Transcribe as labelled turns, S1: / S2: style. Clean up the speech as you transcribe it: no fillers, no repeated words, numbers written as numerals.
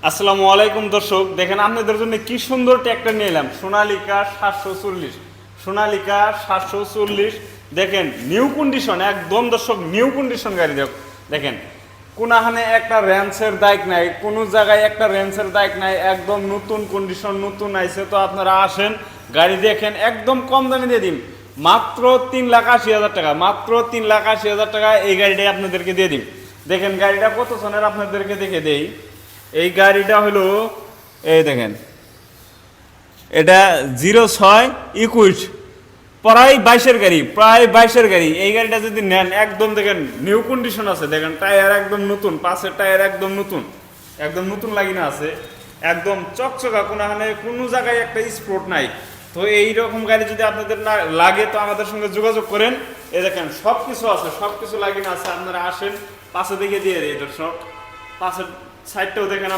S1: আসসালামু আলাইকুম দর্শক, দেখেন আপনাদের জন্য কি সুন্দর ট্র্যাক্টর নিয়ে এলাম। সোনালিকা 740, সোনালিকা 740। দেখেন নিউ কন্ডিশন, একদম দর্শক নিউ কন্ডিশন গাড়ি। দেখেন কোনাহানে একটা র্যান্সের দায়িক নাই, কোনো জায়গায় একটা র্যান্সের দায়িক নাই, একদম নতুন কন্ডিশন, নতুন আইছে। তো আপনারা আসেন, গাড়ি দেখেন, একদম কম দামে দিয়ে দিন, মাত্র 3,80,000 টাকা, মাত্র 3,80,000 টাকা এই গাড়িটাই আপনাদেরকে দিয়ে দিন। দেখেন গাড়িটা কত সনের আপনাদেরকে দেখে দেই। এই গাড়িটা হলো, এই দেখেন, এটা 06-21, প্রায় 22-এর গাড়ি, প্রায় 22-এর গাড়ি। এই গাড়িটা যদি নেন, একদম দেখেন নিউ কন্ডিশন আছে। দেখেন টায়ার একদম নতুন, পাশের টায়ার একদম নতুন, একদম নতুন লাগিনা আছে, একদম চকচকা, কোনো জায়গায় একটা স্পট নাই। তো এই রকম গাড়ি যদি আপনাদের না লাগে তো আমাদের সঙ্গে যোগাযোগ করেন। এই দেখেন সব কিছু আছে, সব কিছু লাগিনা আছে। আপনারা আসেন, পাশে দিকে দিয়ে দিই দর্শক, পাশের সাইডটাও দেখেন।